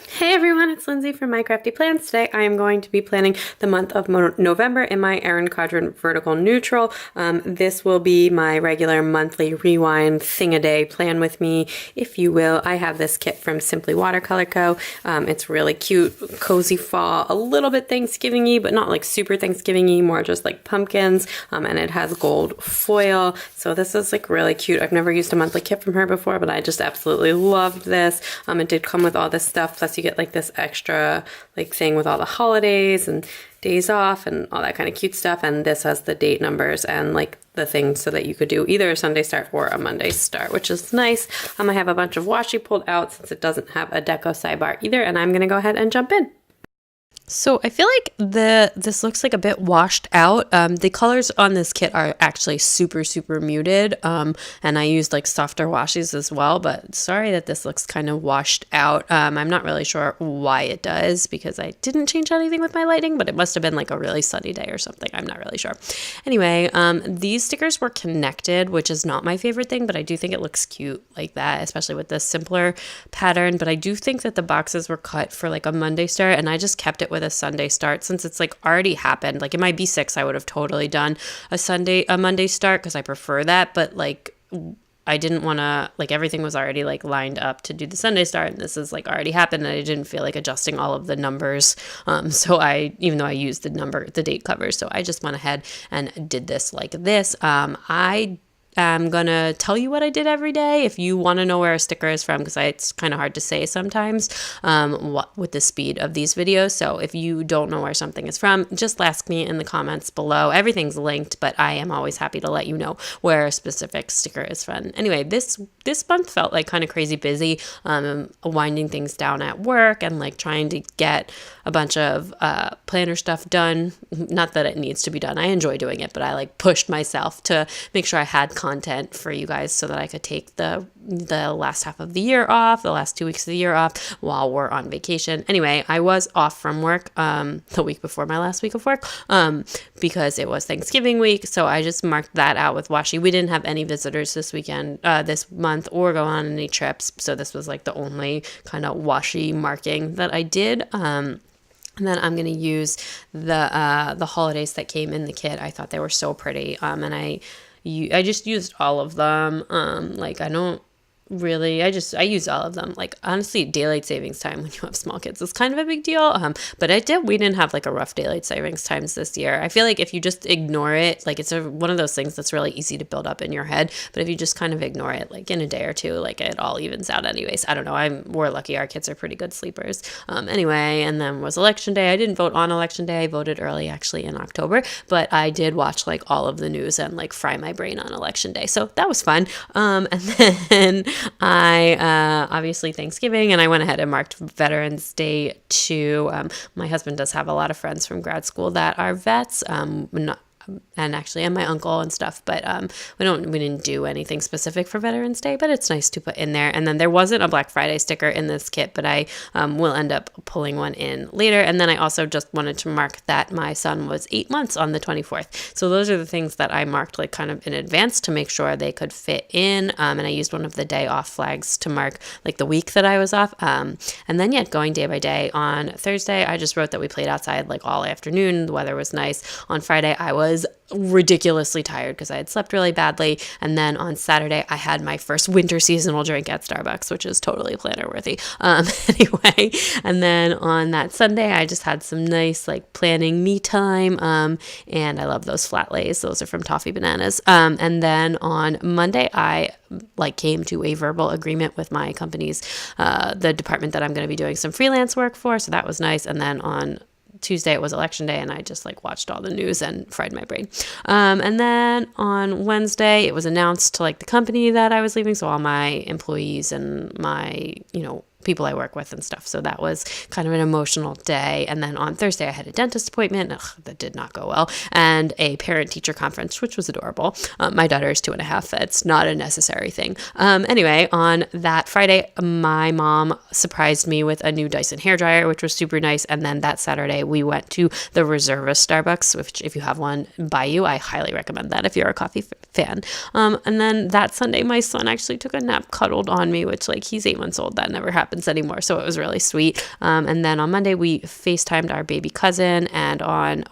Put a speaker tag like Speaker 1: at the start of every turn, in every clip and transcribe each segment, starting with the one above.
Speaker 1: Hey everyone, it's Lindsay from My Crafty Plans. Today I am going to be planning the month of November in my Erin Quadrant Vertical Neutral. This will be my regular monthly rewind thing-a-day plan with me, if you will. I have this kit from Simply Watercolor Co. It's really cute, cozy fall, a little bit Thanksgiving-y, but not like super Thanksgiving-y, more just like pumpkins, and it has gold foil. So this is like really cute. I've never used a monthly kit from her before, but I just absolutely loved this. It did come with all this stuff, plus you get like this extra like thing with all the holidays and days off and all that kind of cute stuff, and this has the date numbers and like the things so that you could do either a Sunday start or a Monday start, which is nice. I have a bunch of washi pulled out since it doesn't have a deco sidebar either, and I'm gonna go ahead and jump in.
Speaker 2: So I feel like this looks like a bit washed out. The colors on this kit are actually super muted, and I used like softer washes as well, but sorry that this looks kind of washed out. I'm not really sure why it does because I didn't change anything with my lighting, but it must have been like a really sunny day or something. I'm not really sure. Anyway, these stickers were connected, which is not my favorite thing, but I do think it looks cute like that, especially with this simpler pattern. But I do think that the boxes were cut for like a Monday start, and I just kept it with a Sunday start since it's like already happened. Like in my B6 I would have totally done a Monday start because I prefer that, but like I didn't want to, like everything was already like lined up to do the Sunday start, and this is like already happened, and I didn't feel like adjusting all of the numbers. So even though I used the date covers, so I just went ahead and did this like this. I'm gonna tell you what I did every day if you want to know where a sticker is from, because it's kind of hard to say sometimes with the speed of these videos. So if you don't know where something is from, just ask me in the comments below. Everything's linked, but I am always happy to let you know where a specific sticker is from. Anyway, this month felt like kind of crazy busy, winding things down at work and like trying to get a bunch of planner stuff done. Not that it needs to be done. I enjoy doing it, but I like pushed myself to make sure I had content for you guys so that I could take the last half of the year off, the last 2 weeks of the year off while we're on vacation. Anyway, I was off from work the week before my last week of work because it was Thanksgiving week, so I just marked that out with washi. We didn't have any visitors this month or go on any trips, so this was like the only kind of washi marking that I did. And then I'm going to use the holidays that came in the kit. I thought they were so pretty, and I just used all of them. I used all of them. Like, honestly, daylight savings time when you have small kids is kind of a big deal. But we didn't have like a rough daylight savings times this year. I feel like if you just ignore it, like it's one of those things that's really easy to build up in your head. But if you just kind of ignore it, like in a day or two, like it all evens out anyways. I don't know. We're lucky. Our kids are pretty good sleepers. Anyway, and then was election day. I didn't vote on election day. I voted early actually in October, but I did watch like all of the news and like fry my brain on election day. So that was fun. And then I obviously Thanksgiving, and I went ahead and marked Veterans Day too. My husband does have a lot of friends from grad school that are vets, and my uncle and stuff, but we didn't do anything specific for Veterans Day, but it's nice to put in there. And then there wasn't a Black Friday sticker in this kit, but I will end up pulling one in later. And then I also just wanted to mark that my son was 8 months on the 24th. So those are the things that I marked like kind of in advance to make sure they could fit in. And I used one of the day off flags to mark like the week that I was off. And then going day by day. On Thursday, I just wrote that we played outside like all afternoon. The weather was nice. On Friday, I was ridiculously tired because I had slept really badly, and then on Saturday I had my first winter seasonal drink at Starbucks, which is totally planner worthy. Anyway, and then on that Sunday I just had some nice like planning me time, and I love those flat lays. Those are from Toffee Bananas. And then on Monday I came to a verbal agreement with my company's the department that I'm going to be doing some freelance work for, so that was nice. And then on Tuesday it was election day, and I just like watched all the news and fried my brain. And then on Wednesday it was announced to like the company that I was leaving, so all my employees and my people I work with and stuff. So that was kind of an emotional day. And then on Thursday, I had a dentist appointment. That did not go well. And a parent-teacher conference, which was adorable. My daughter is 2.5. That's not a necessary thing. Anyway, on that Friday, my mom surprised me with a new Dyson hairdryer, which was super nice. And then that Saturday, we went to the Reservist Starbucks, which if you have one by you, I highly recommend that if you're a coffee fan. And then that Sunday, my son actually took a nap, cuddled on me, which like he's 8 months old. That never happens happens anymore. So it was really sweet. And then on Monday, we FaceTimed our baby cousin. And on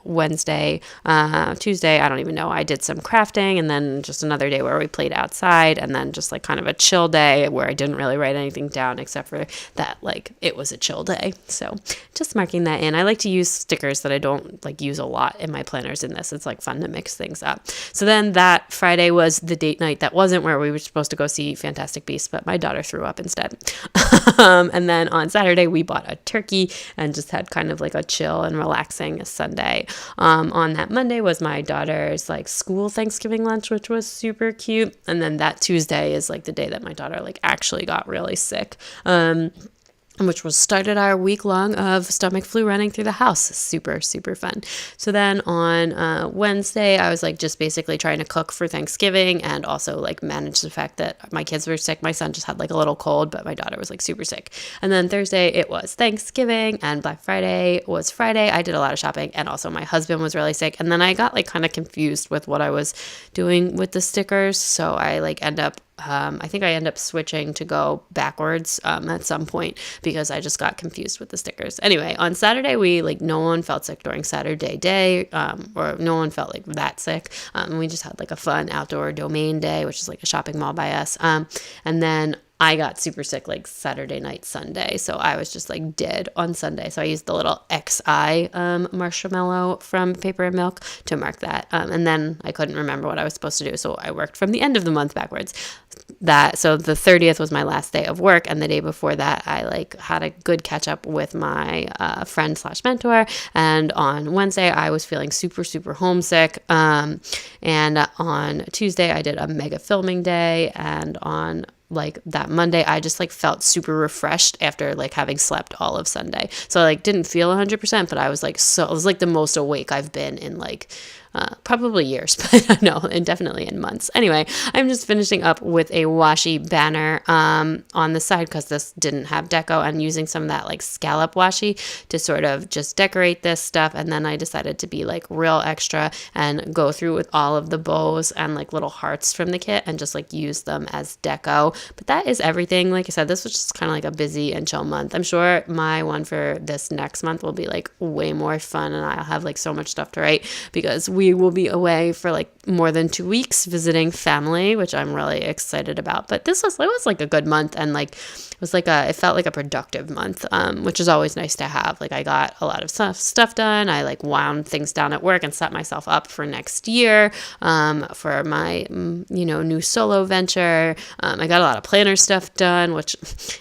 Speaker 2: Tuesday, I don't even know, I did some crafting, and then just another day where we played outside, and then just like kind of a chill day where I didn't really write anything down except for that, like, it was a chill day. So just marking that in. I like to use stickers that I don't like use a lot in my planners in this. It's like fun to mix things up. So then that Friday was the date night that wasn't where we were supposed to go see Fantastic Beasts, but my daughter threw up instead. And then on Saturday, we bought a turkey and just had kind of like a chill and relaxing Sunday. On that Monday was my daughter's like school Thanksgiving lunch, which was super cute. And then that Tuesday is like the day that my daughter like actually got really sick. Which was started our week long of stomach flu running through the house. Super, super fun. So then on Wednesday, I was like just basically trying to cook for Thanksgiving and also like manage the fact that my kids were sick. My son just had like a little cold, but my daughter was like super sick. And then Thursday, it was Thanksgiving, and Black Friday was Friday. I did a lot of shopping, and also my husband was really sick. And then I got like kind of confused with what I was doing with the stickers. So I like I think I end up switching to go backwards at some point because I just got confused with the stickers. Anyway, on Saturday, no one felt sick during Saturday day, or no one felt like that sick. We just had like a fun outdoor domain day, which is like a shopping mall by us. And then I got super sick like Saturday night, Sunday. So I was just like dead on Sunday. So I used the little XI marshmallow from Paper and Milk to mark that. And then I couldn't remember what I was supposed to do. So I worked from the end of the month backwards. So the 30th was my last day of work. And the day before that, I like had a good catch up with my friend / mentor. And on Wednesday, I was feeling super, super homesick. And on Tuesday, I did a mega filming day. And on like that Monday, I just like felt super refreshed after like having slept all of Sunday. So I like didn't feel 100%, but I was like, it was like the most awake I've been in like probably years, but no, and definitely in months. Anyway, I'm just finishing up with a washi banner on the side because this didn't have deco, and using some of that like scallop washi to sort of just decorate this stuff. And then I decided to be like real extra and go through with all of the bows and like little hearts from the kit and just like use them as deco. But that is everything. Like I said, this was just kind of like a busy and chill month. I'm sure my one for this next month will be like way more fun, and I'll have like so much stuff to write because we will be away for like more than 2 weeks visiting family, which I'm really excited about. But it was like a good month, and like it felt like a productive month, which is always nice to have. Like I got a lot of stuff done. I like wound things down at work and set myself up for next year for my new solo venture. I got a lot of planner stuff done, which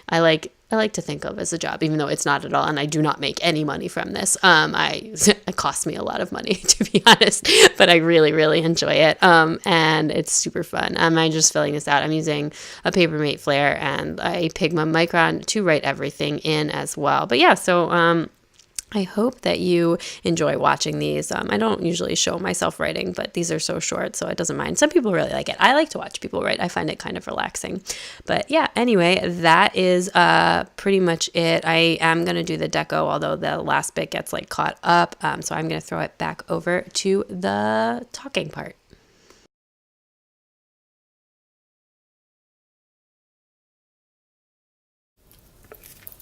Speaker 2: I like to think of as a job, even though it's not at all, and I do not make any money from this. It costs me a lot of money, to be honest, but I really, really enjoy it, and it's super fun. I'm just filling this out. I'm using a Papermate Flare and a Pigma Micron to write everything in as well. But yeah, so I hope that you enjoy watching these. I don't usually show myself writing, but these are so short, so it doesn't mind. Some people really like it. I like to watch people write. I find it kind of relaxing. But yeah, anyway, that is pretty much it. I am going to do the deco, although the last bit gets like caught up. So I'm going to throw it back over to the talking part.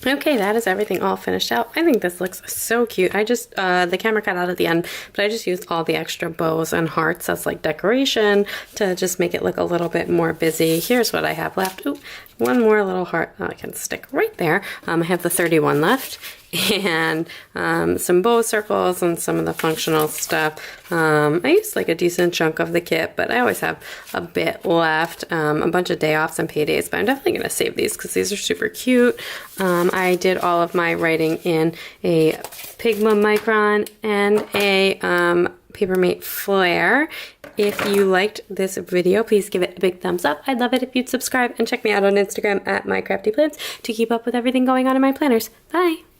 Speaker 1: Okay, that is everything all finished out. I think this looks so cute. I just, the camera cut out at the end, but I just used all the extra bows and hearts as like decoration to just make it look a little bit more busy. Here's what I have left. Ooh, one more little heart I can stick right there. I have the 31 left, and some bow circles and some of the functional stuff. I used like a decent chunk of the kit, but I always have a bit left, a bunch of day offs and paydays, but I'm definitely going to save these because these are super cute. I did all of my writing in a Pigma Micron and a Papermate Flare. If you liked this video, please give it a big thumbs up. I'd love it if you'd subscribe and check me out on Instagram at mycraftyplans to keep up with everything going on in my planners. Bye!